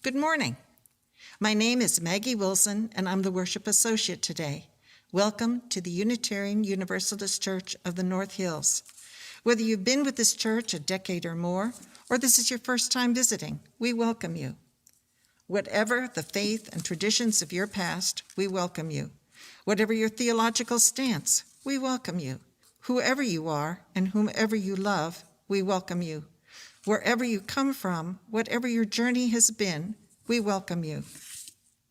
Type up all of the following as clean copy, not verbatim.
Good morning. My name is Maggie Wilson, and I'm the Worship Associate today. Welcome to the Unitarian Universalist Church of the North Hills. Whether you've been with this church a decade or more, or this is your first time visiting, we welcome you. Whatever the faith and traditions of your past, we welcome you. Whatever your theological stance, we welcome you. Whoever you are and whomever you love, we welcome you. Wherever you come from, whatever your journey has been, we welcome you.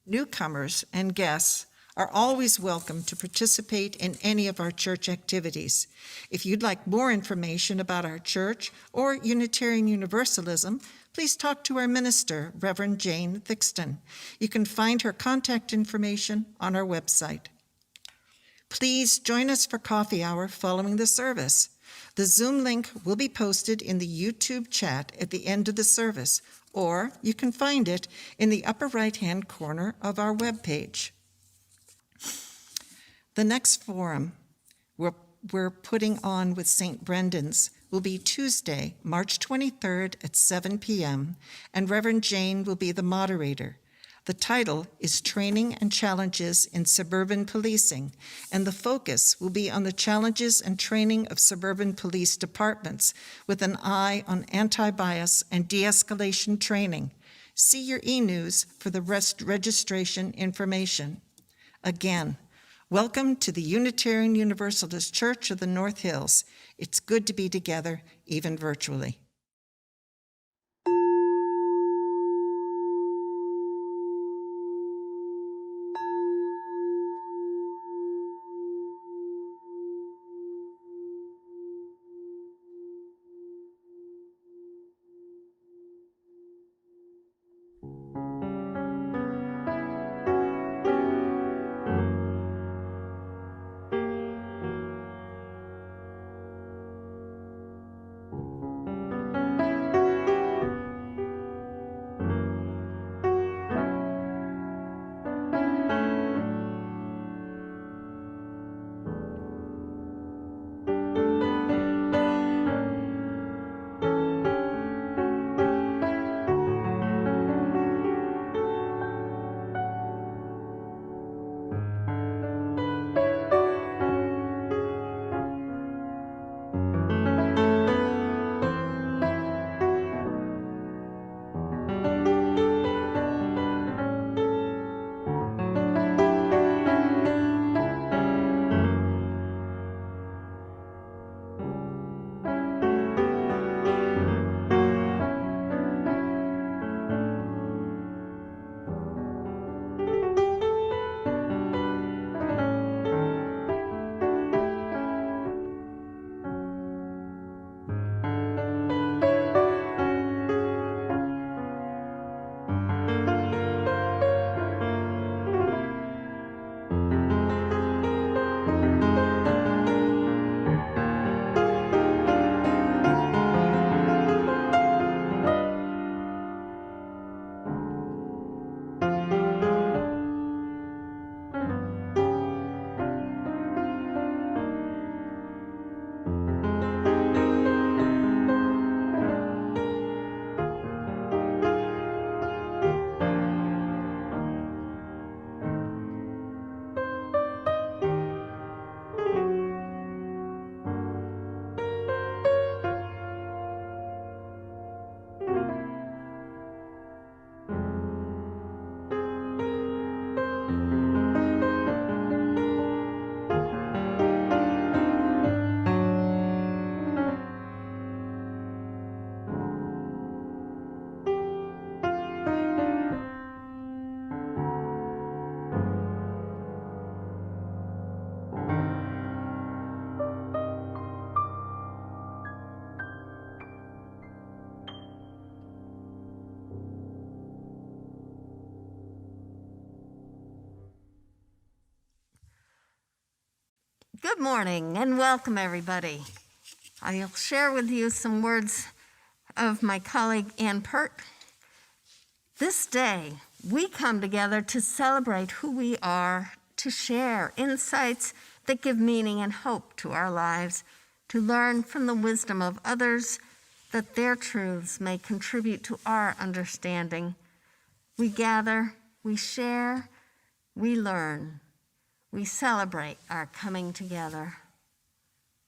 Newcomers and guests are always welcome to participate in any of our church activities. If you'd like more information about our church or Unitarian Universalism, please talk to our minister, Reverend Jane Thickstun. You can find her contact information on our website. Please join us for coffee hour following the service. The Zoom link will be posted in the YouTube chat at the end of the service, or you can find it in the upper right-hand corner of our webpage. The next forum we're putting on with St. Brendan's will be Tuesday, March 23rd at 7 p.m., and Reverend Jane will be the moderator. The title is Training and Challenges in Suburban Policing, and the focus will be on the challenges and training of suburban police departments with an eye on anti-bias and de-escalation training. See your e-news for the registration information. Again, welcome to the Unitarian Universalist Church of the North Hills. It's good to be together, even virtually. Good morning and welcome, everybody. I'll share with you some words of my colleague Ann Pert. This day, we come together to celebrate who we are, to share insights that give meaning and hope to our lives, to learn from the wisdom of others that their truths may contribute to our understanding, We gather, we share, we learn, we celebrate our coming together.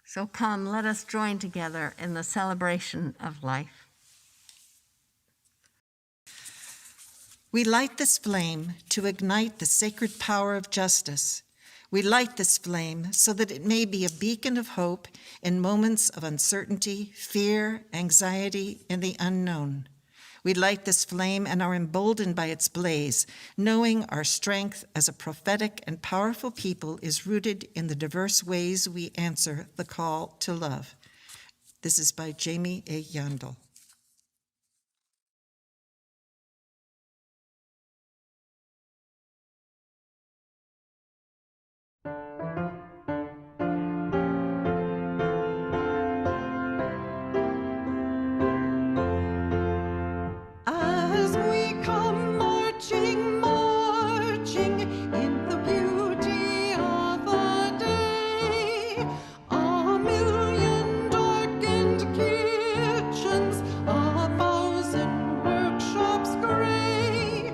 So come, let us join together in the celebration of life. We light this flame to ignite the sacred power of justice. We light this flame so that it may be a beacon of hope in moments of uncertainty, fear, anxiety, and the unknown. We light this flame and are emboldened by its blaze, knowing our strength as a prophetic and powerful people is rooted in the diverse ways we answer the call to love. This is by Jamie A. Yandel. As we come marching, marching in the beauty of the day, a million darkened kitchens, a thousand workshops gray,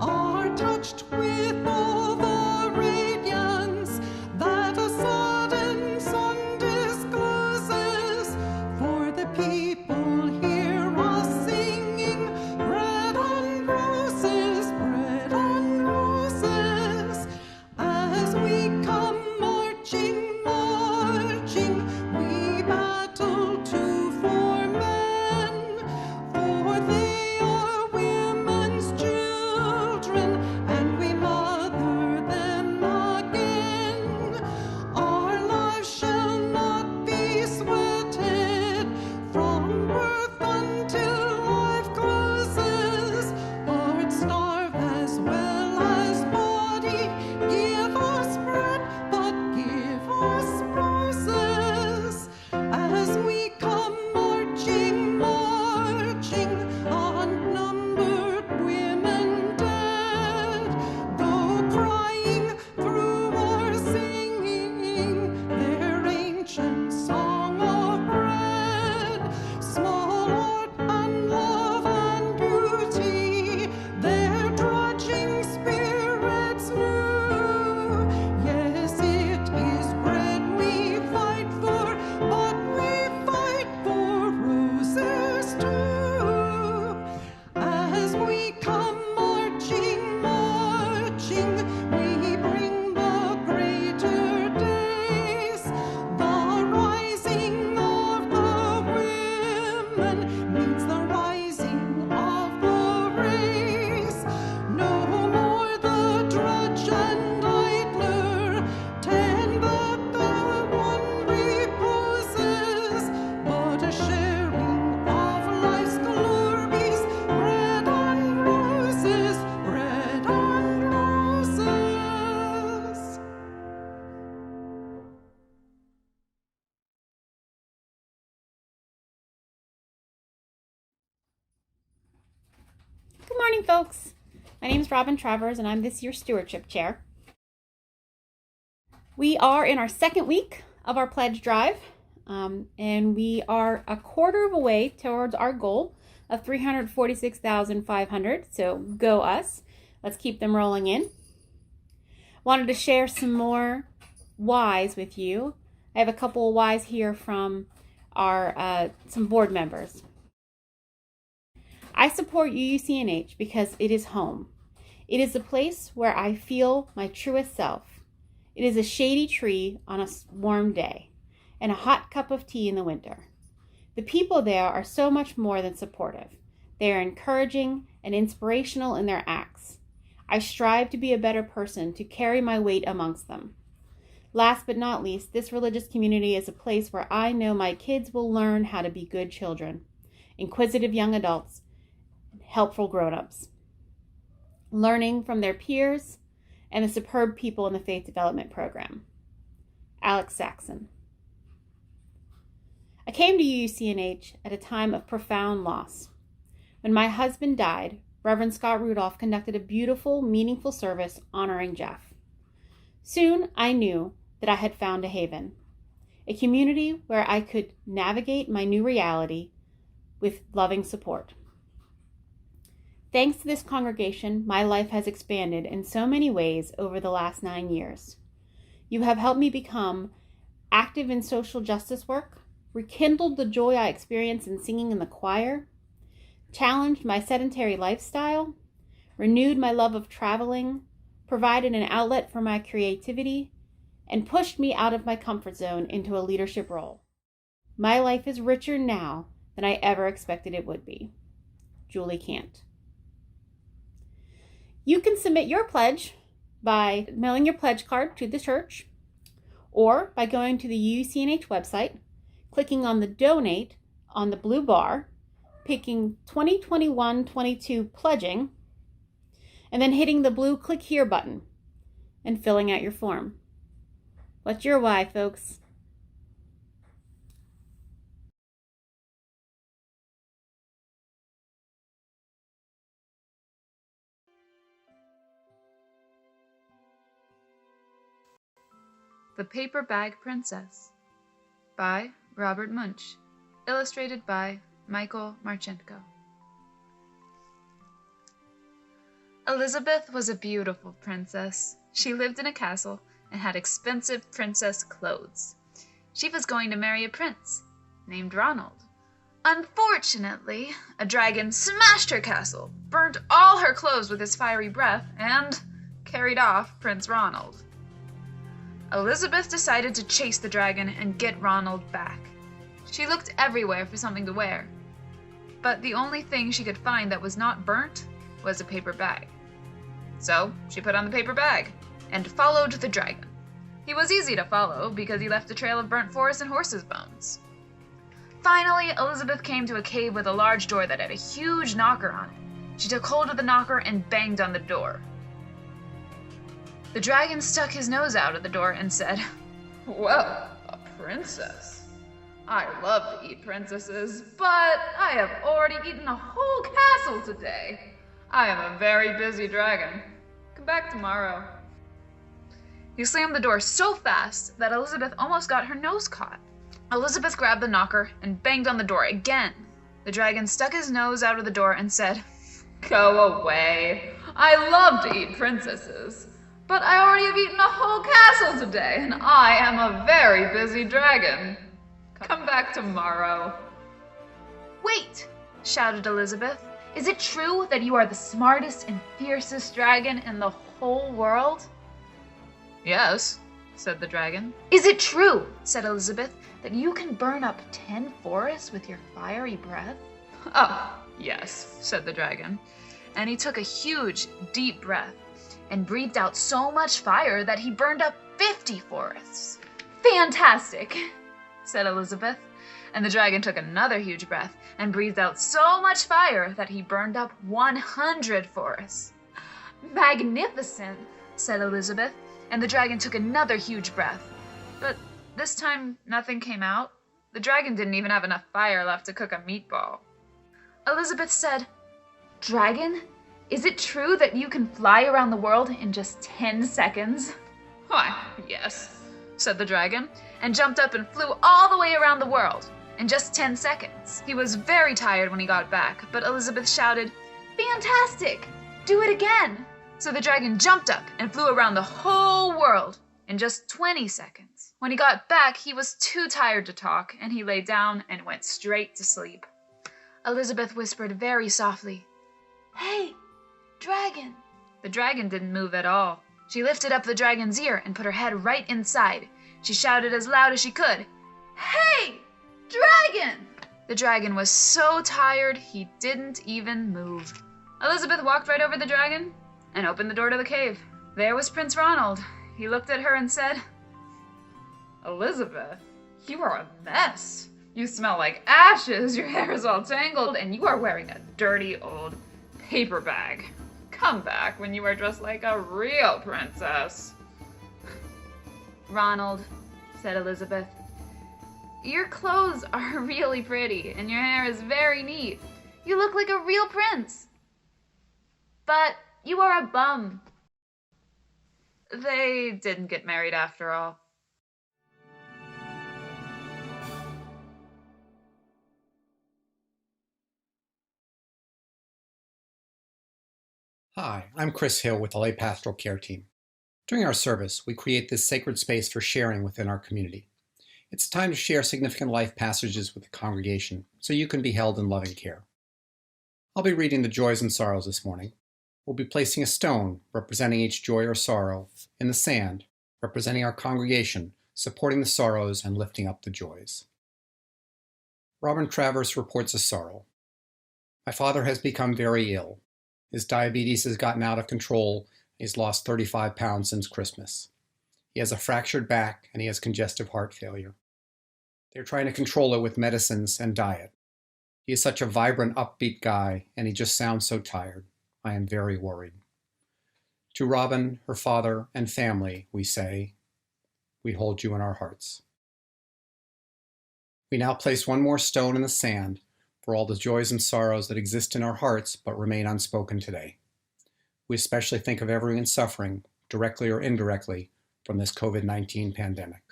are touched with all the radiance that a sudden sun discloses. For the people hear us singing, bread and roses, bread and roses. As we come marching, marching, we battle too for men, for they are women's children, and we mother them again. Our lives shall not be sweated from birth until life closes. Heart starve as well as body. Give us bread, but give us roses. As we come marching, marching, unnumbered women dead, go crying through our singing their ancient song of bread. Small art and love and beauty, their drudging spirits new. Yes, it is bread we fight for, but we fight for roses too. As we come marching, marching, we bring the greater days. The rising of the women means the rising of the race. No more the drudge and idler tend that the one reposes, but a sharing of life's glories. Bread and roses, bread and roses. Good morning, folks. My name is Robin Travers, and I'm this year's stewardship chair. We are in our second week of our pledge drive, and we are a quarter of a way towards our goal of 346,500. So go us. Let's keep them rolling in. Wanted to share some more whys with you. I have a couple of whys here from our some board members. I support UUCNH because it is home. It is a place where I feel my truest self. It is a shady tree on a warm day and a hot cup of tea in the winter. The people there are so much more than supportive. They are encouraging and inspirational in their acts. I strive to be a better person, to carry my weight amongst them. Last but not least, this religious community is a place where I know my kids will learn how to be good children, inquisitive young adults, helpful grown-ups, learning from their peers and the superb people in the Faith Development Program. Alex Saxon. I came to UUCNH at a time of profound loss. When my husband died, Reverend Scott Rudolph conducted a beautiful, meaningful service honoring Jeff. Soon I knew that I had found a haven, a community where I could navigate my new reality with loving support. Thanks to this congregation, my life has expanded in so many ways over the last 9 years. You have helped me become active in social justice work, rekindled the joy I experience in singing in the choir, challenged my sedentary lifestyle, renewed my love of traveling, provided an outlet for my creativity, and pushed me out of my comfort zone into a leadership role. My life is richer now than I ever expected it would be. Julie Cant. You can submit your pledge by mailing your pledge card to the church or by going to the UCNH website, clicking on the donate on the blue bar, picking 2021-22 pledging, and then hitting the blue click here button and filling out your form. What's your why, folks? The Paper Bag Princess by Robert Munch, illustrated by Michael Marchenko. Elizabeth was a beautiful princess. She lived in a castle and had expensive princess clothes. She was going to marry a prince named Ronald. Unfortunately, a dragon smashed her castle, burnt all her clothes with his fiery breath, and carried off Prince Ronald. Elizabeth decided to chase the dragon and get Ronald back. She looked everywhere for something to wear, but the only thing she could find that was not burnt was a paper bag. So she put on the paper bag and followed the dragon. He was easy to follow because he left a trail of burnt forest and horses' bones. Finally, Elizabeth came to a cave with a large door that had a huge knocker on it. She took hold of the knocker and banged on the door. The dragon stuck his nose out of the door and said, "Well, a princess. I love to eat princesses, but I have already eaten a whole castle today. I am a very busy dragon. Come back tomorrow." He slammed the door so fast that Elizabeth almost got her nose caught. Elizabeth grabbed the knocker and banged on the door again. The dragon stuck his nose out of the door and said, "Go away. I love to eat princesses, but I already have eaten a whole castle today, and I am a very busy dragon. Come back tomorrow." "Wait!" shouted Elizabeth. "Is it true that you are the smartest and fiercest dragon in the whole world?" "Yes," said the dragon. "Is it true," said Elizabeth, "that you can burn up 10 forests with your fiery breath?" "Oh, yes," said the dragon. And he took a huge, deep breath and breathed out so much fire that he burned up 50 forests. "Fantastic," said Elizabeth. And the dragon took another huge breath and breathed out so much fire that he burned up 100 forests. "Magnificent," said Elizabeth. And the dragon took another huge breath. But this time, nothing came out. The dragon didn't even have enough fire left to cook a meatball. Elizabeth said, "Dragon, is it true that you can fly around the world in just 10 seconds?" "Why, yes," said the dragon, and jumped up and flew all the way around the world in just 10 seconds. He was very tired when he got back, but Elizabeth shouted, "Fantastic! Do it again!" So the dragon jumped up and flew around the whole world in just 20 seconds. When he got back, he was too tired to talk, and he lay down and went straight to sleep. Elizabeth whispered very softly, "Hey, dragon." The dragon didn't move at all. She lifted up the dragon's ear and put her head right inside. She shouted as loud as she could, "Hey, dragon!" The dragon was so tired he didn't even move. Elizabeth walked right over the dragon and opened the door to the cave. There was Prince Ronald. He looked at her and said, "Elizabeth, you are a mess. You smell like ashes, your hair is all tangled, and you are wearing a dirty old paper bag. Come back when you are dressed like a real princess." "Ronald," said Elizabeth, "your clothes are really pretty, and your hair is very neat. You look like a real prince. But you are a bum." They didn't get married after all. Hi, I'm Chris Hill with the Lay Pastoral Care Team. During our service, we create this sacred space for sharing within our community. It's time to share significant life passages with the congregation so you can be held in loving care. I'll be reading the joys and sorrows this morning. We'll be placing a stone representing each joy or sorrow in the sand, representing our congregation, supporting the sorrows and lifting up the joys. Robin Travers reports a sorrow. My father has become very ill. His diabetes has gotten out of control. He's lost 35 pounds since Christmas. He has a fractured back and he has congestive heart failure. They're trying to control it with medicines and diet. He is such a vibrant, upbeat guy, and he just sounds so tired. I am very worried. To Robin, her father, and family, we say, we hold you in our hearts. We now place one more stone in the sand for all the joys and sorrows that exist in our hearts but remain unspoken today. We especially think of everyone suffering, directly or indirectly, from this COVID-19 pandemic.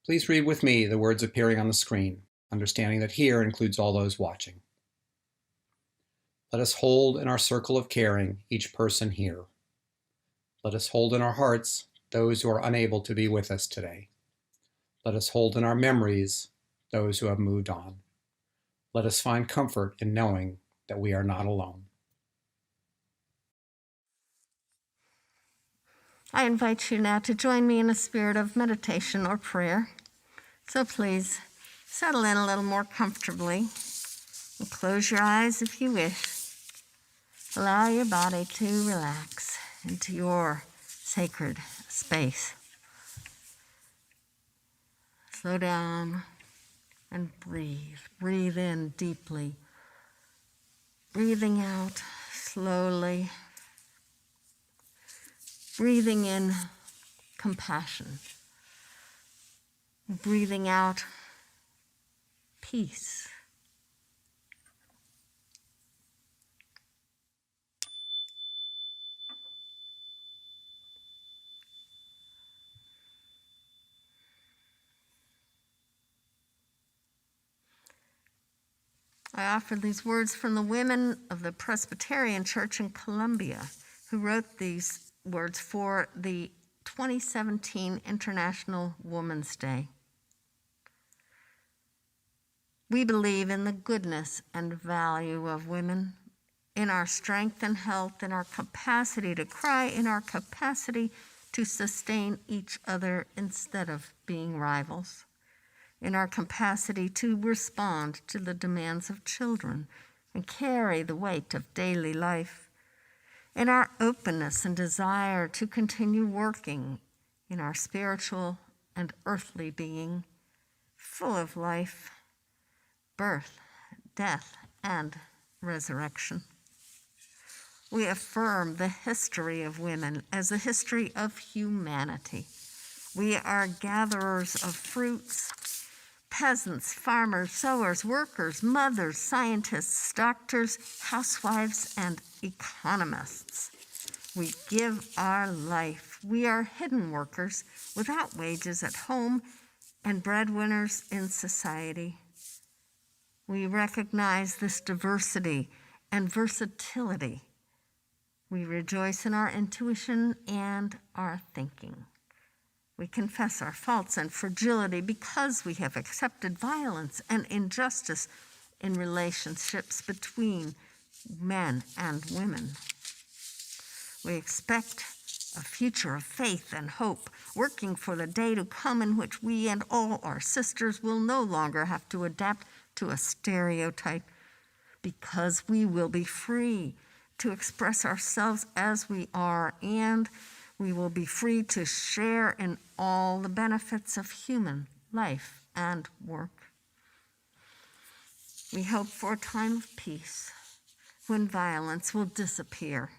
Please read with me the words appearing on the screen, understanding that here includes all those watching. Let us hold in our circle of caring each person here. Let us hold in our hearts those who are unable to be with us today. Let us hold in our memories those who have moved on. Let us find comfort in knowing that we are not alone. I invite you now to join me in a spirit of meditation or prayer. So please settle in a little more comfortably and close your eyes if you wish. Allow your body to relax into your sacred space. Slow down and breathe. Breathe in deeply. Breathing out slowly. Breathing in compassion. Breathing out peace. I offer these words from the women of the Presbyterian Church in Columbia, who wrote these words for the 2017 International Women's Day. We believe in the goodness and value of women, in our strength and health, in our capacity to cry, in our capacity to sustain each other instead of being rivals, in our capacity to respond to the demands of children and carry the weight of daily life, in our openness and desire to continue working in our spiritual and earthly being, full of life, birth, death, and resurrection. We affirm the history of women as a history of humanity. We are gatherers of fruits, peasants, farmers, sowers, workers, mothers, scientists, doctors, housewives, and economists. We give our life. We are hidden workers without wages at home and breadwinners in society. We recognize this diversity and versatility. We rejoice in our intuition and our thinking. We confess our faults and fragility because we have accepted violence and injustice in relationships between men and women. We expect a future of faith and hope, working for the day to come in which we and all our sisters will no longer have to adapt to a stereotype, because we will be free to express ourselves as we are, and we will be free to share in all the benefits of human life and work. We hope for a time of peace when violence will disappear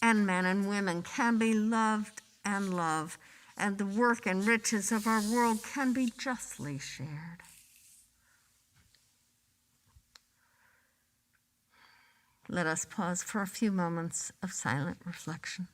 and men and women can be loved and love, and the work and riches of our world can be justly shared. Let us pause for a few moments of silent reflection.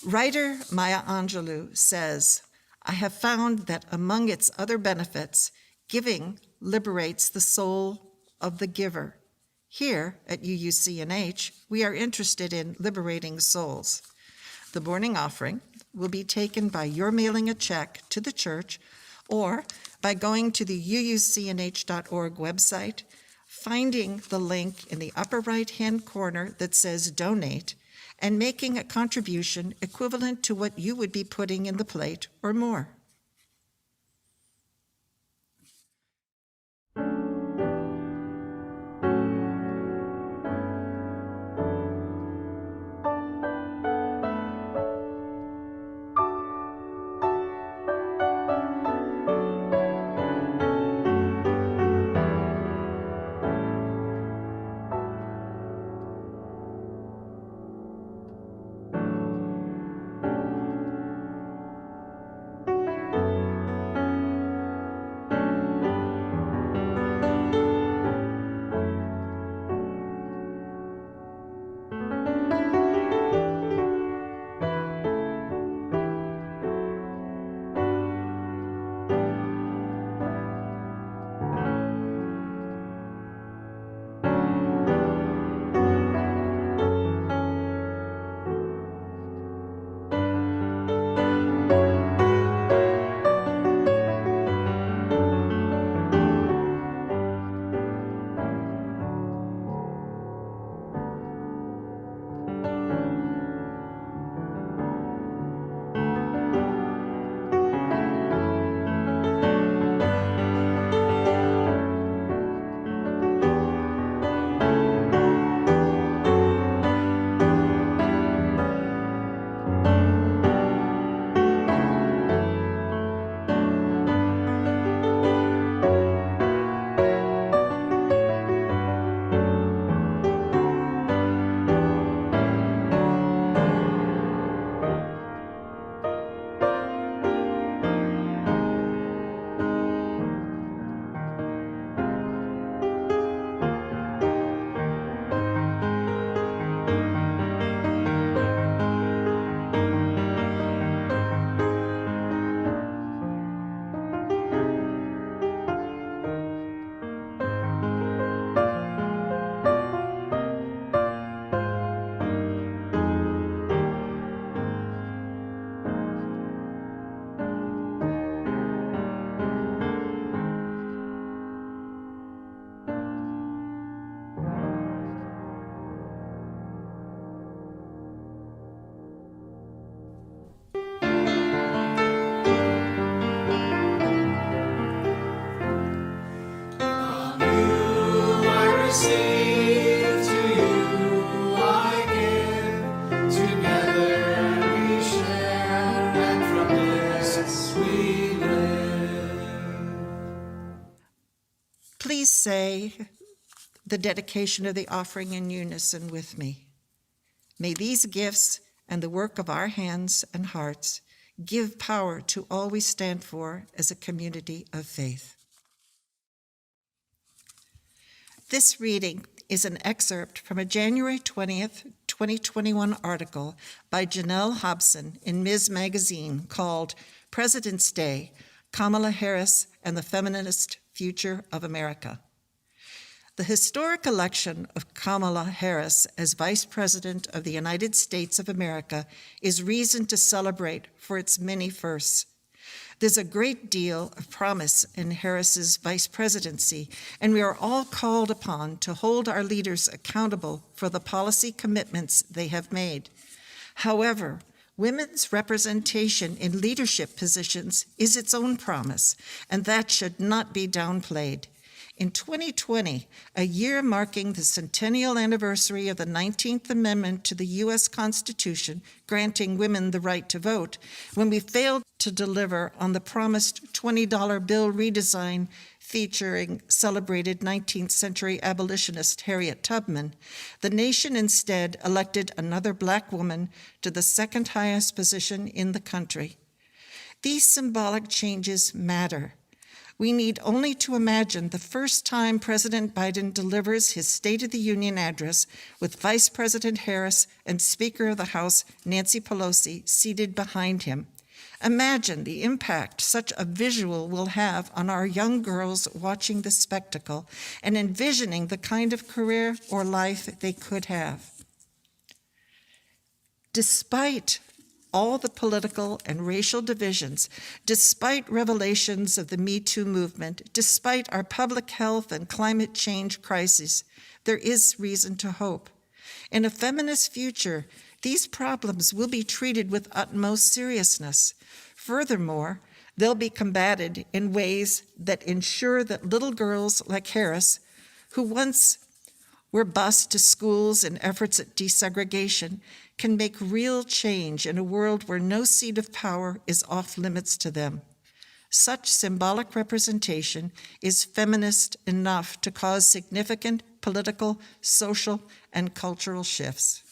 Writer Maya Angelou says, "I have found that among its other benefits, giving liberates the soul of the giver." Here at UUCNH, we are interested in liberating souls. The morning offering will be taken by your mailing a check to the church or by going to the uucnh.org website, finding the link in the upper right-hand corner that says Donate, and making a contribution equivalent to what you would be putting in the plate or more. say the dedication of the offering in unison with me. May these gifts and the work of our hands and hearts give power to all we stand for as a community of faith. This reading is an excerpt from a January 20th, 2021 article by Janelle Hobson in Ms. Magazine called President's Day, Kamala Harris and the Feminist Future of America. The historic election of Kamala Harris as Vice President of the United States of America is reason to celebrate for its many firsts. There's a great deal of promise in Harris's vice presidency, and we are all called upon to hold our leaders accountable for the policy commitments they have made. However, women's representation in leadership positions is its own promise, and that should not be downplayed. In 2020, a year marking the centennial anniversary of the 19th Amendment to the U.S. Constitution, granting women the right to vote, when we failed to deliver on the promised $20 bill redesign featuring celebrated 19th century abolitionist Harriet Tubman, the nation instead elected another Black woman to the second highest position in the country. These symbolic changes matter. We need only to imagine the first time President Biden delivers his State of the Union address with Vice President Harris and Speaker of the House Nancy Pelosi seated behind him. Imagine the impact such a visual will have on our young girls watching the spectacle and envisioning the kind of career or life they could have. Despite all the political and racial divisions, despite revelations of the Me Too movement, despite our public health and climate change crises, there is reason to hope. In a feminist future, these problems will be treated with utmost seriousness. Furthermore, they'll be combated in ways that ensure that little girls like Harris, who once were bused to schools in efforts at desegregation, can make real change in a world where no seat of power is off limits to them. Such symbolic representation is feminist enough to cause significant political, social, and cultural shifts.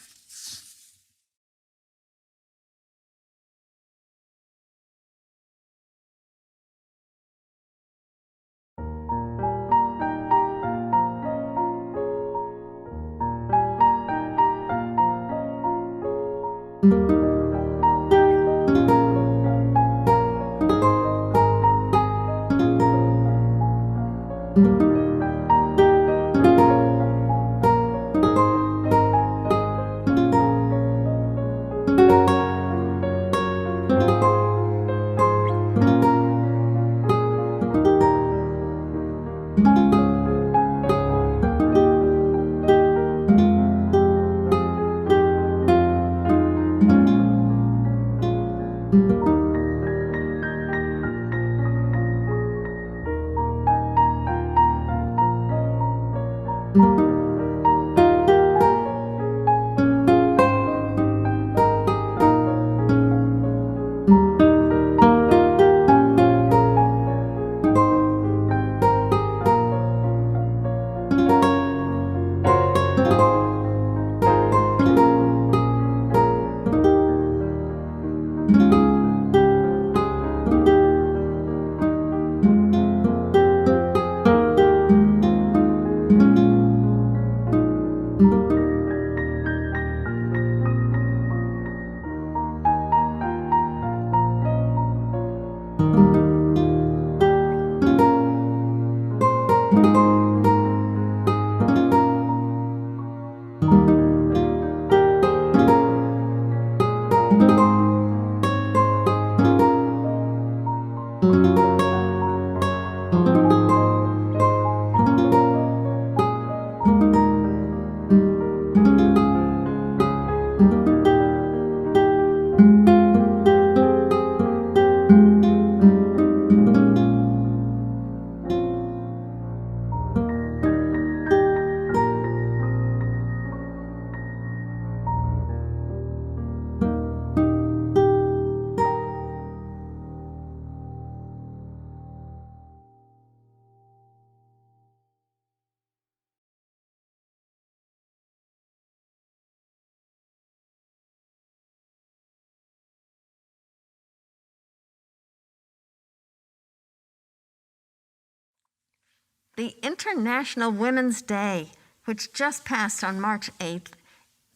The International Women's Day, which just passed on March 8th,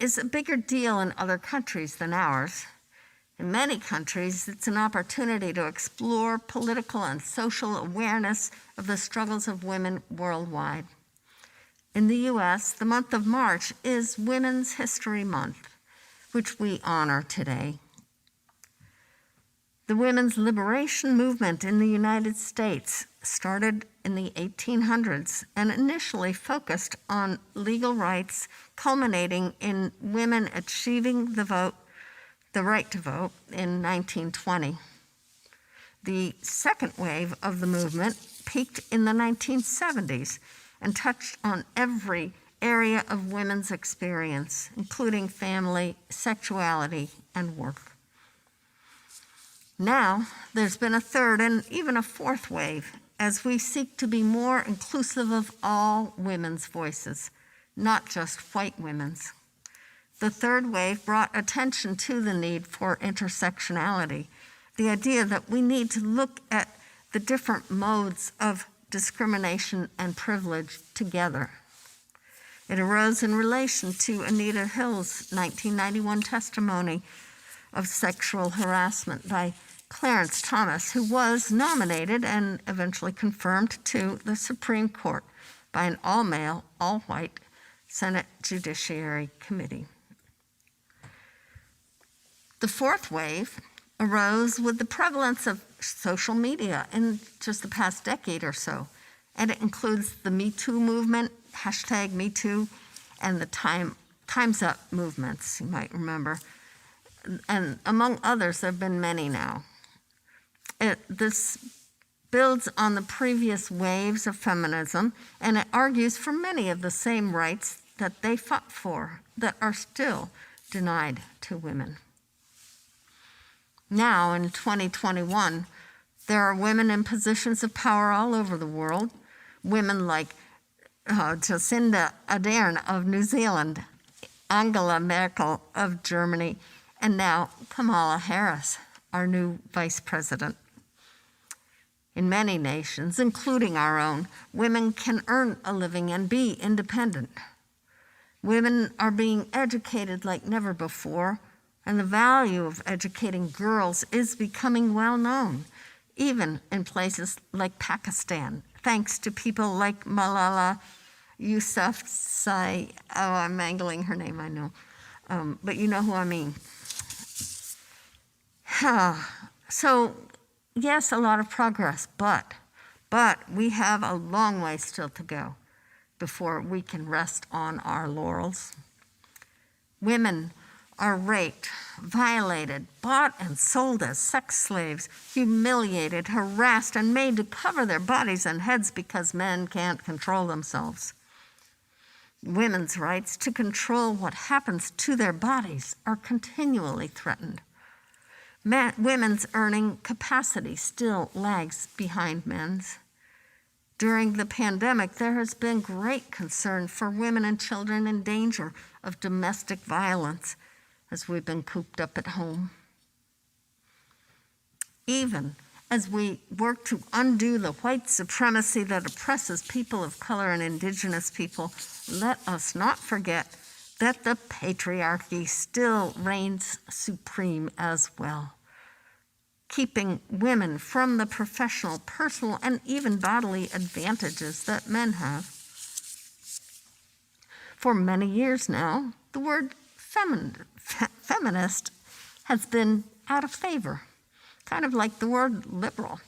is a bigger deal in other countries than ours. In many countries, it's an opportunity to explore political and social awareness of the struggles of women worldwide. In the U.S., the month of March is Women's History Month, which we honor today. The women's liberation movement in the United States started in the 1800s and initially focused on legal rights, culminating in women achieving the right to vote in 1920. The second wave of the movement peaked in the 1970s and touched on every area of women's experience, including family, sexuality, and work. Now, there's been a third and even a fourth wave as we seek to be more inclusive of all women's voices, not just white women's. The third wave brought attention to the need for intersectionality, the idea that we need to look at the different modes of discrimination and privilege together. It arose in relation to Anita Hill's 1991 testimony of sexual harassment by Clarence Thomas, who was nominated and eventually confirmed to the Supreme Court by an all-male, all-white Senate Judiciary Committee. The fourth wave arose with the prevalence of social media in just the past decade or so, and it includes the Me Too movement, #MeToo, and the Time's Up movements, you might remember. And among others, there have been many now. This builds on the previous waves of feminism, and it argues for many of the same rights that they fought for that are still denied to women. Now, in 2021, there are women in positions of power all over the world, women like Jacinda Ardern of New Zealand, Angela Merkel of Germany, and now Kamala Harris, our new vice president. In many nations, including our own, women can earn a living and be independent. Women are being educated like never before, and the value of educating girls is becoming well known, even in places like Pakistan, thanks to people like Malala Yousafzai. Oh, I'm mangling her name, I know. But you know who I mean. So, yes, a lot of progress, but we have a long way still to go before we can rest on our laurels. Women are raped, violated, bought and sold as sex slaves, humiliated, harassed, and made to cover their bodies and heads because men can't control themselves. Women's rights to control what happens to their bodies are continually threatened. Women's earning capacity still lags behind men's. During the pandemic, there has been great concern for women and children in danger of domestic violence as we've been cooped up at home. Even as we work to undo the white supremacy that oppresses people of color and indigenous people, let us not forget that the patriarchy still reigns supreme as well, keeping women from the professional, personal, and even bodily advantages that men have. For many years now, the word feminist has been out of favor, kind of like the word liberal.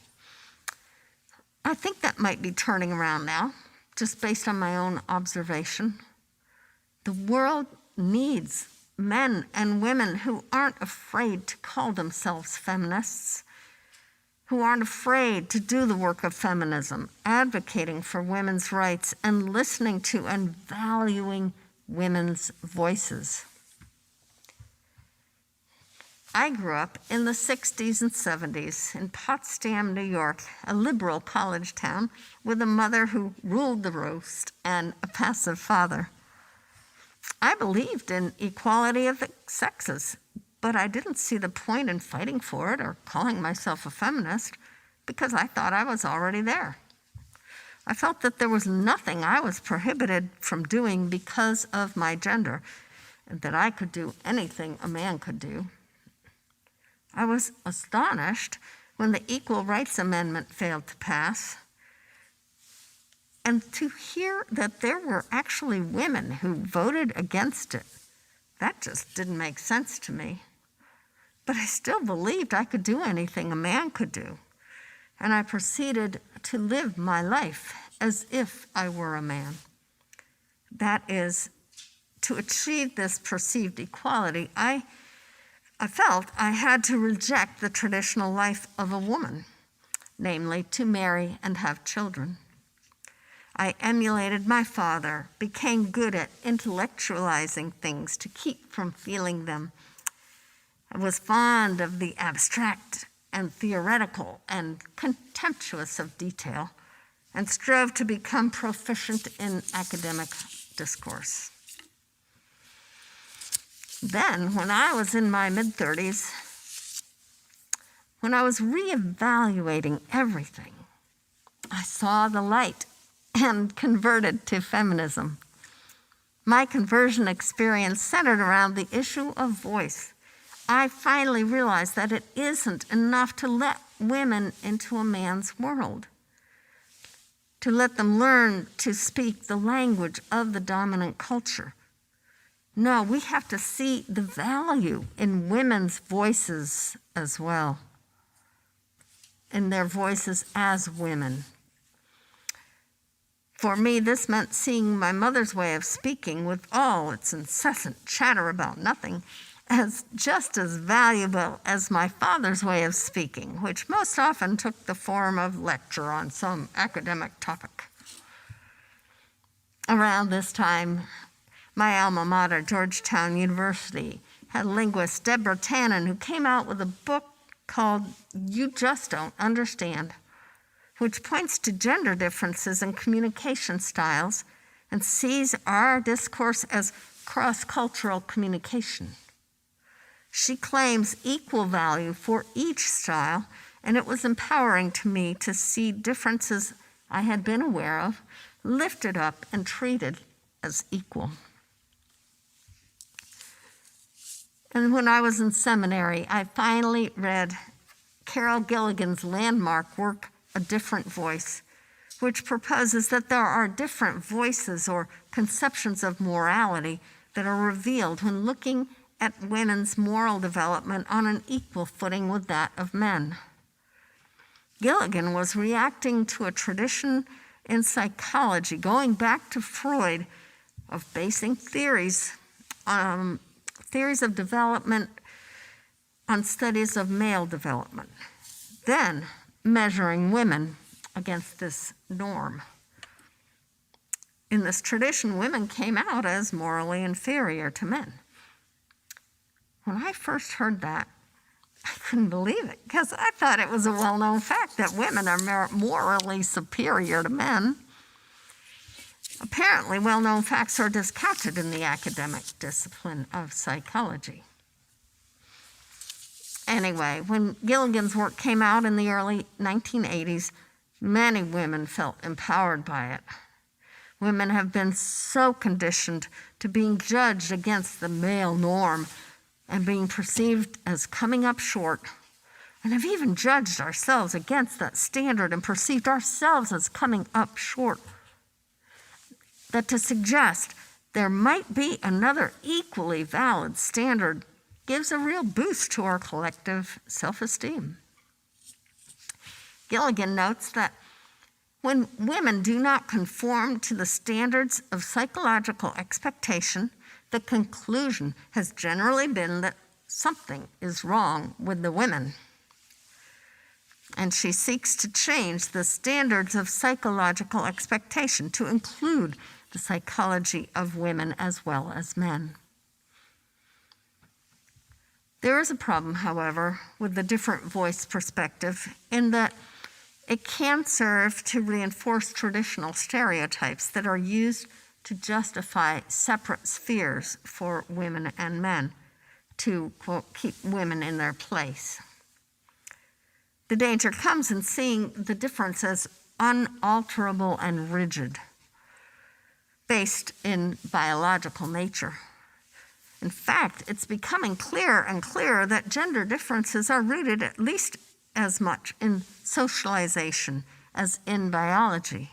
I think that might be turning around now, just based on my own observation. The world needs men and women who aren't afraid to call themselves feminists, who aren't afraid to do the work of feminism, advocating for women's rights and listening to and valuing women's voices. I grew up in the 60s and 70s in Potsdam, New York, a liberal college town with a mother who ruled the roost and a passive father. I believed in equality of the sexes, but I didn't see the point in fighting for it or calling myself a feminist because I thought I was already there. I felt that there was nothing I was prohibited from doing because of my gender, and that I could do anything a man could do. I was astonished when the Equal Rights Amendment failed to pass, and to hear that there were actually women who voted against it. That just didn't make sense to me. But I still believed I could do anything a man could do, and I proceeded to live my life as if I were a man. That is, to achieve this perceived equality, I felt I had to reject the traditional life of a woman, namely to marry and have children. I emulated my father, became good at intellectualizing things to keep from feeling them. I was fond of the abstract and theoretical and contemptuous of detail, and strove to become proficient in academic discourse. Then, when I was in my mid-30s, when I was reevaluating everything, I saw the light and converted to feminism. My conversion experience centered around the issue of voice. I finally realized that it isn't enough to let women into a man's world, to let them learn to speak the language of the dominant culture. No, we have to see the value in women's voices as well, in their voices as women. For me, this meant seeing my mother's way of speaking, with all its incessant chatter about nothing, as just as valuable as my father's way of speaking, which most often took the form of lecture on some academic topic. Around this time, my alma mater, Georgetown University, had linguist Deborah Tannen, who came out with a book called You Just Don't Understand, which points to gender differences in communication styles and sees our discourse as cross-cultural communication. She claims equal value for each style, and it was empowering to me to see differences I had been aware of lifted up and treated as equal. And when I was in seminary, I finally read Carol Gilligan's landmark work, A Different Voice, which proposes that there are different voices or conceptions of morality that are revealed when looking at women's moral development on an equal footing with that of men. Gilligan was reacting to a tradition in psychology, going back to Freud, of basing theories of development on studies of male development, then measuring women against this norm. In this tradition, women came out as morally inferior to men. When I first heard that, I couldn't believe it, because I thought it was a well-known fact that women are morally superior to men. Apparently, well-known facts are discounted in the academic discipline of psychology. Anyway, when Gilligan's work came out in the early 1980s, many women felt empowered by it. Women have been so conditioned to being judged against the male norm and being perceived as coming up short, and have even judged ourselves against that standard and perceived ourselves as coming up short, that to suggest there might be another equally valid standard gives a real boost to our collective self-esteem. Gilligan notes that when women do not conform to the standards of psychological expectation, the conclusion has generally been that something is wrong with the women. And she seeks to change the standards of psychological expectation to include the psychology of women as well as men. There is a problem, however, with the different voice perspective in that it can serve to reinforce traditional stereotypes that are used to justify separate spheres for women and men, to, quote, keep women in their place. The danger comes in seeing the difference as unalterable and rigid, based in biological nature. In fact, it's becoming clearer and clearer that gender differences are rooted at least as much in socialization as in biology.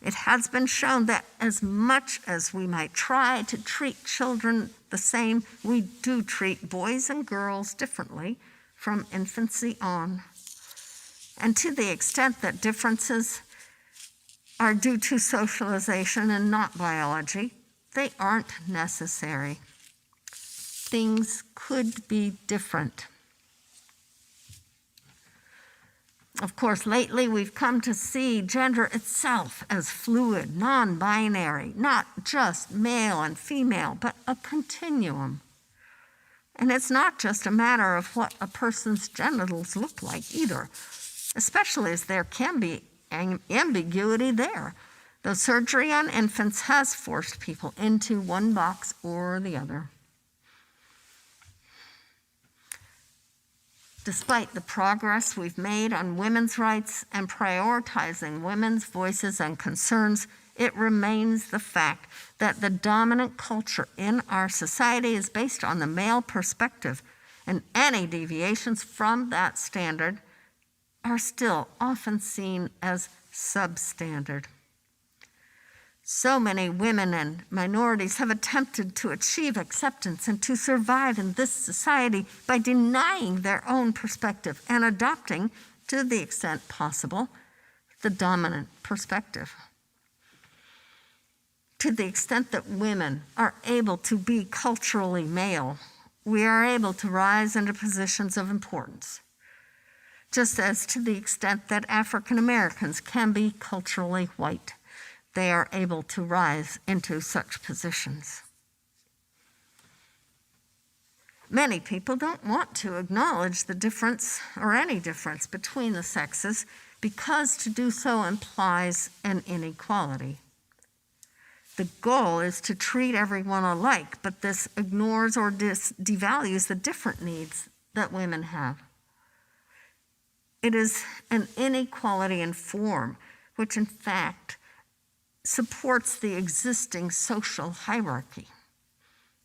It has been shown that as much as we might try to treat children the same, we do treat boys and girls differently from infancy on. And to the extent that differences are due to socialization and not biology, they aren't necessary. Things could be different. Of course, lately we've come to see gender itself as fluid, non-binary, not just male and female, but a continuum. And it's not just a matter of what a person's genitals look like either, especially as there can be ambiguity there, though surgery on infants has forced people into one box or the other. Despite the progress we've made on women's rights and prioritizing women's voices and concerns, it remains the fact that the dominant culture in our society is based on the male perspective, and any deviations from that standard are still often seen as substandard. So many women and minorities have attempted to achieve acceptance and to survive in this society by denying their own perspective and adopting, to the extent possible, the dominant perspective. To the extent that women are able to be culturally male, we are able to rise into positions of importance, just as to the extent that African Americans can be culturally white, they are able to rise into such positions. Many people don't want to acknowledge the difference or any difference between the sexes because to do so implies an inequality. The goal is to treat everyone alike, but this ignores or devalues the different needs that women have. It is an inequality in form, which in fact supports the existing social hierarchy.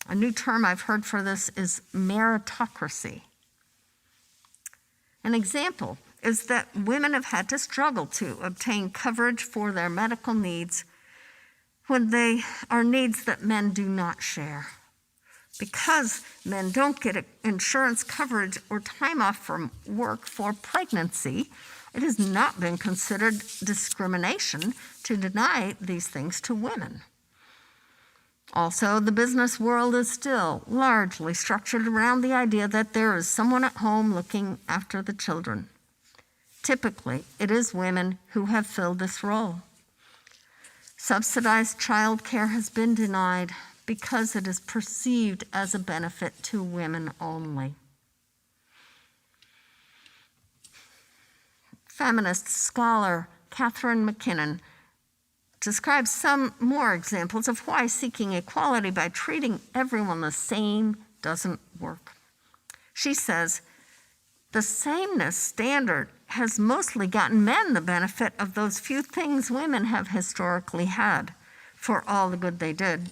A new term I've heard for this is meritocracy. An example is that women have had to struggle to obtain coverage for their medical needs when they are needs that men do not share. Because men don't get insurance coverage or time off from work for pregnancy, it has not been considered discrimination to deny these things to women. Also, the business world is still largely structured around the idea that there is someone at home looking after the children. Typically, it is women who have filled this role. Subsidized childcare has been denied because it is perceived as a benefit to women only. Feminist scholar Catherine McKinnon describes some more examples of why seeking equality by treating everyone the same doesn't work. She says, the sameness standard has mostly gotten men the benefit of those few things women have historically had for all the good they did.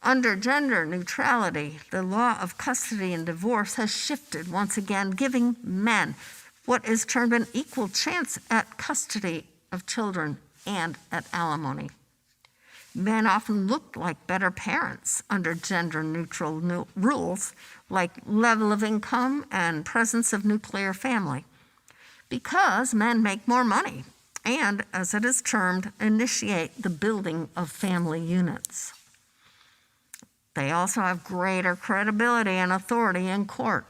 Under gender neutrality, the law of custody and divorce has shifted once again, giving men what is termed an equal chance at custody of children and at alimony. Men often look like better parents under gender-neutral rules, like level of income and presence of nuclear family, because men make more money and, as it is termed, initiate the building of family units. They also have greater credibility and authority in court.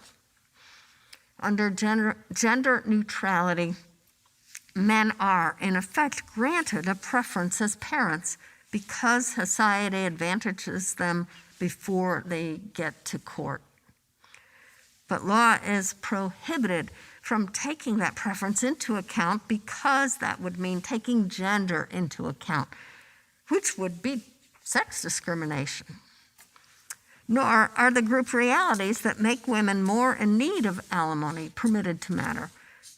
Under gender neutrality, men are, in effect, granted a preference as parents because society advantages them before they get to court. But law is prohibited from taking that preference into account because that would mean taking gender into account, which would be sex discrimination. Nor are the group realities that make women more in need of alimony permitted to matter,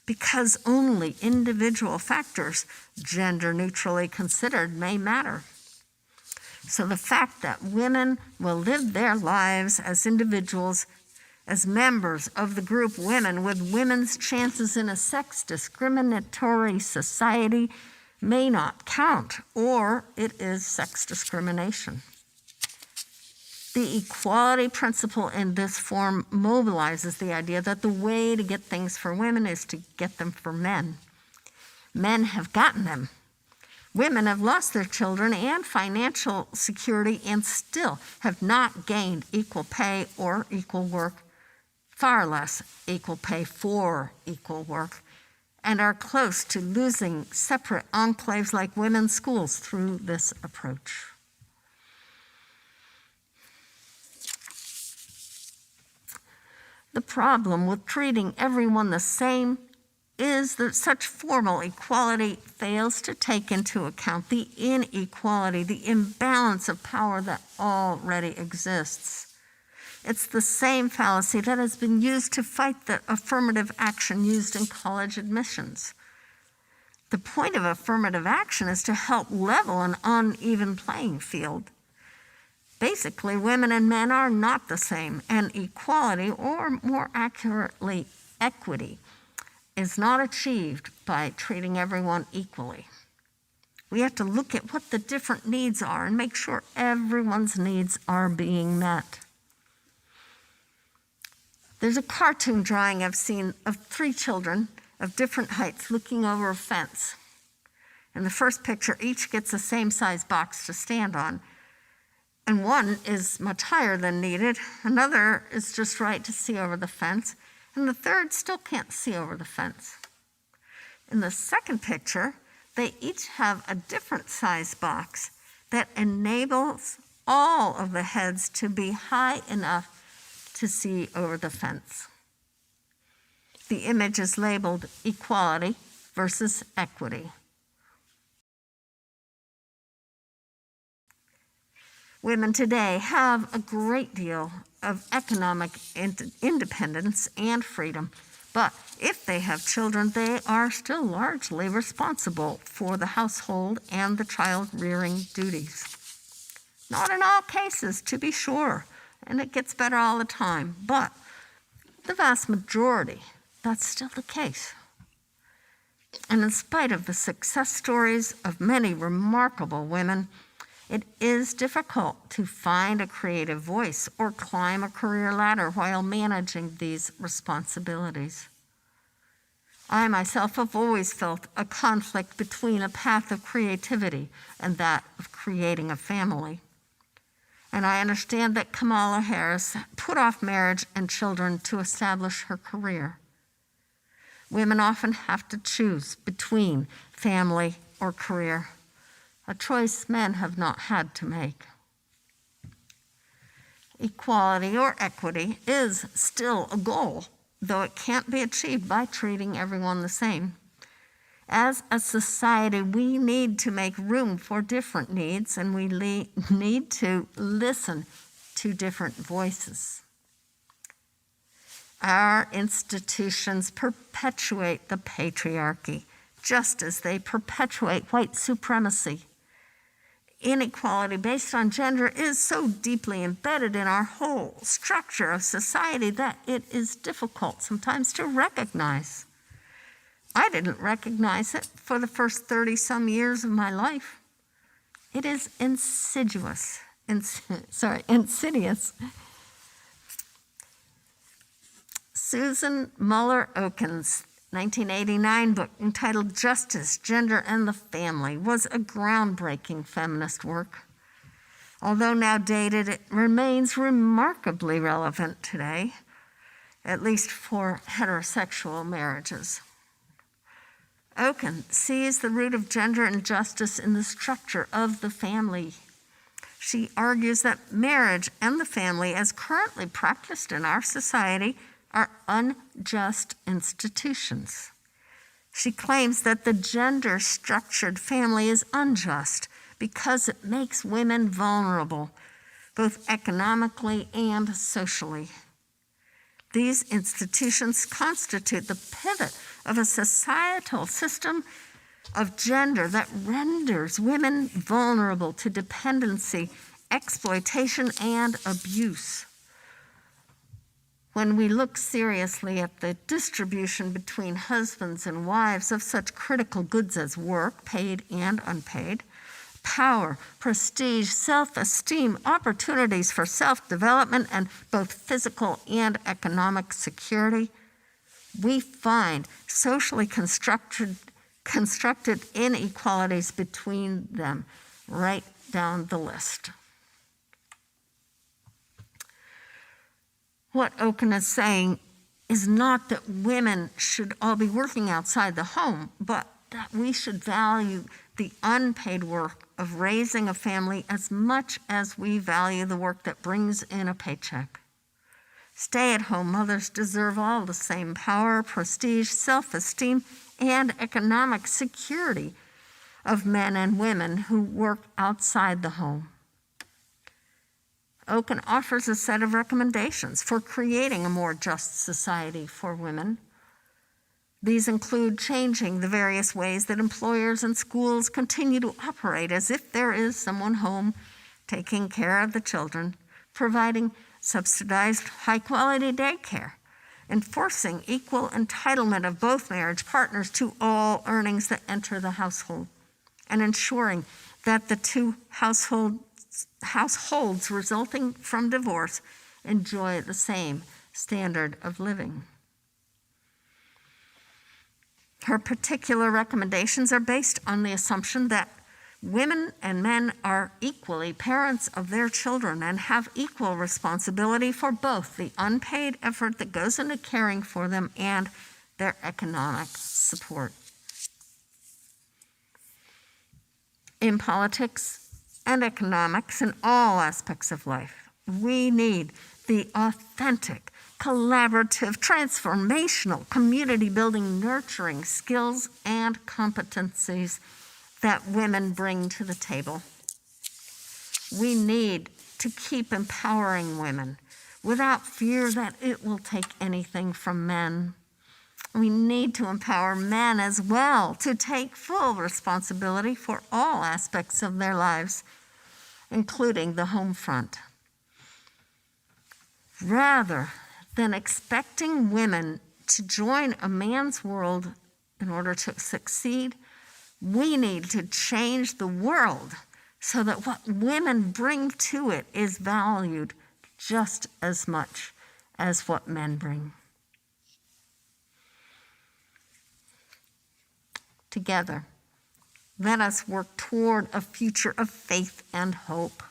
because only individual factors, gender neutrally considered, may matter. So the fact that women will live their lives as individuals, as members of the group women with women's chances in a sex discriminatory society may not count, or it is sex discrimination. The equality principle in this form mobilizes the idea that the way to get things for women is to get them for men. Men have gotten them. Women have lost their children and financial security and still have not gained equal pay or equal work, far less equal pay for equal work, and are close to losing separate enclaves like women's schools through this approach. The problem with treating everyone the same is that such formal equality fails to take into account the inequality, the imbalance of power that already exists. It's the same fallacy that has been used to fight the affirmative action used in college admissions. The point of affirmative action is to help level an uneven playing field. Basically, women and men are not the same, and equality, or more accurately, equity, is not achieved by treating everyone equally. We have to look at what the different needs are and make sure everyone's needs are being met. There's a cartoon drawing I've seen of 3 children of different heights looking over a fence. In the first picture, each gets the same size box to stand on, and one is much higher than needed, another is just right to see over the fence, and the third still can't see over the fence. In the second picture, they each have a different size box that enables all of the heads to be high enough to see over the fence. The image is labeled equality versus equity. Women today have a great deal of economic independence and freedom, but if they have children, they are still largely responsible for the household and the child-rearing duties. Not in all cases, to be sure, and it gets better all the time, but the vast majority, that's still the case. And in spite of the success stories of many remarkable women, it is difficult to find a creative voice or climb a career ladder while managing these responsibilities. I myself have always felt a conflict between a path of creativity and that of creating a family. And I understand that Kamala Harris put off marriage and children to establish her career. Women often have to choose between family or career, a choice men have not had to make. Equality or equity is still a goal, though it can't be achieved by treating everyone the same. As a society, we need to make room for different needs, and we need to listen to different voices. Our institutions perpetuate the patriarchy, just as they perpetuate white supremacy. Inequality based on gender is so deeply embedded in our whole structure of society that it is difficult sometimes to recognize. I didn't recognize it for the first 30-some years of my life. It is insidious. Susan Muller-Oken's 1989 book entitled Justice, Gender, and the Family was a groundbreaking feminist work. Although now dated, it remains remarkably relevant today, at least for heterosexual marriages. Oken sees the root of gender injustice in the structure of the family. She argues that marriage and the family, as currently practiced in our society, are unjust institutions. She claims that the gender-structured family is unjust because it makes women vulnerable, both economically and socially. These institutions constitute the pivot of a societal system of gender that renders women vulnerable to dependency, exploitation, and abuse. When we look seriously at the distribution between husbands and wives of such critical goods as work, paid and unpaid, power, prestige, self-esteem, opportunities for self-development, and both physical and economic security, we find socially constructed inequalities between them right down the list. What Oken is saying is not that women should all be working outside the home, but that we should value the unpaid work of raising a family as much as we value the work that brings in a paycheck. Stay-at-home mothers deserve all the same power, prestige, self-esteem, and economic security of men and women who work outside the home. Oken offers a set of recommendations for creating a more just society for women. These include changing the various ways that employers and schools continue to operate as if there is someone home taking care of the children, providing subsidized high-quality daycare, enforcing equal entitlement of both marriage partners to all earnings that enter the household, and ensuring that the two households resulting from divorce enjoy the same standard of living. Her particular recommendations are based on the assumption that women and men are equally parents of their children and have equal responsibility for both the unpaid effort that goes into caring for them and their economic support. In politics and economics and all aspects of life, we need the authentic, collaborative, transformational, community-building, nurturing skills and competencies that women bring to the table. We need to keep empowering women without fear that it will take anything from men. We need to empower men as well to take full responsibility for all aspects of their lives, including the home front. Rather than expecting women to join a man's world in order to succeed, we need to change the world so that what women bring to it is valued just as much as what men bring. Together, let us work toward a future of faith and hope,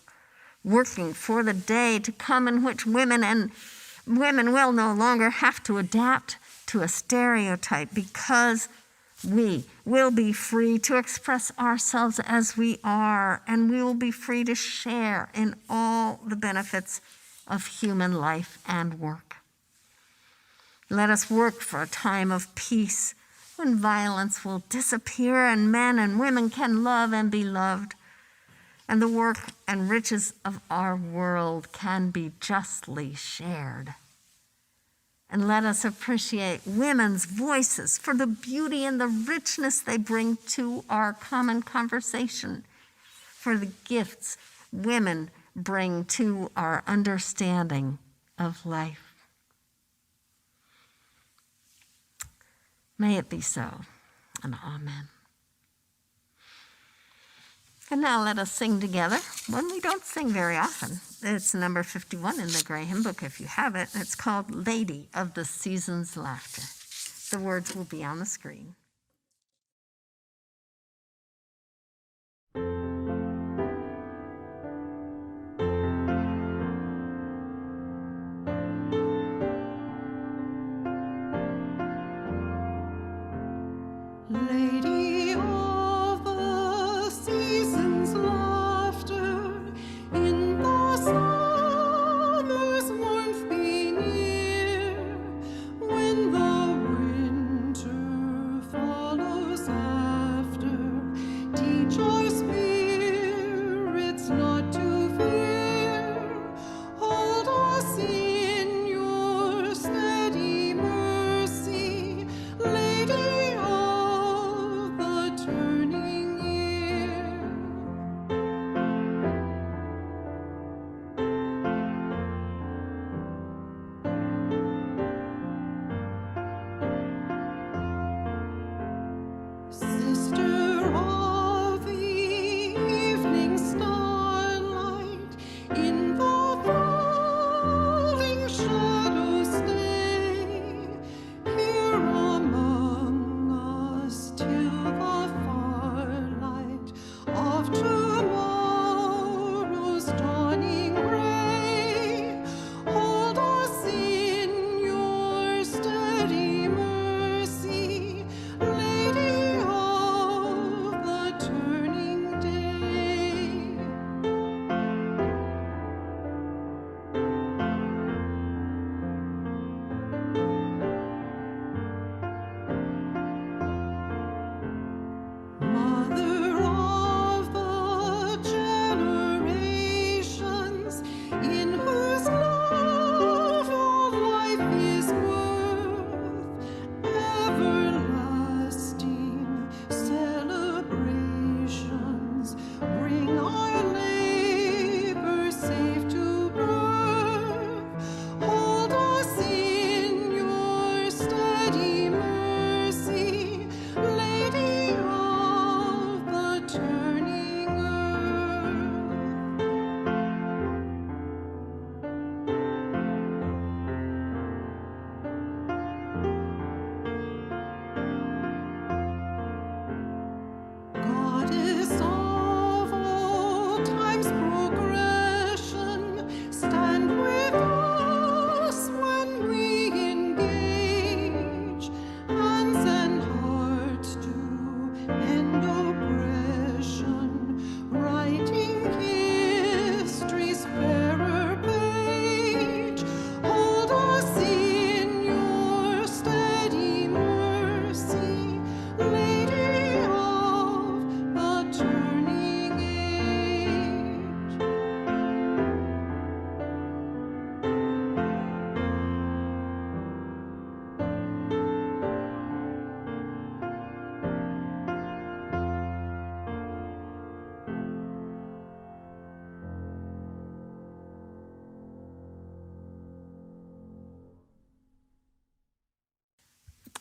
working for the day to come in which women will no longer have to adapt to a stereotype, because we will be free to express ourselves as we are, and we will be free to share in all the benefits of human life and work. Let us work for a time of peace when violence will disappear and men and women can love and be loved, and the work and riches of our world can be justly shared. And let us appreciate women's voices for the beauty and the richness they bring to our common conversation, for the gifts women bring to our understanding of life. May it be so, and amen. And now let us sing together one we don't sing very often. It's number 51 in the Gray Hymn Book if you have it, and it's called Lady of the Season's Laughter. The words will be on the screen. Lady of the season's laughter, in the summer's warmth be near, when the winter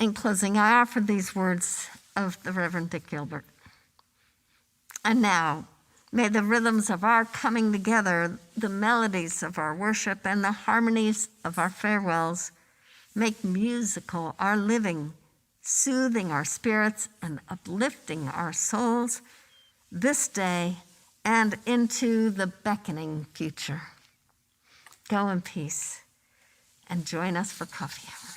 In closing, I offer these words of the Reverend Dick Gilbert. And now, may the rhythms of our coming together, the melodies of our worship, and the harmonies of our farewells make musical our living, soothing our spirits and uplifting our souls this day and into the beckoning future. Go in peace and join us for coffee hour.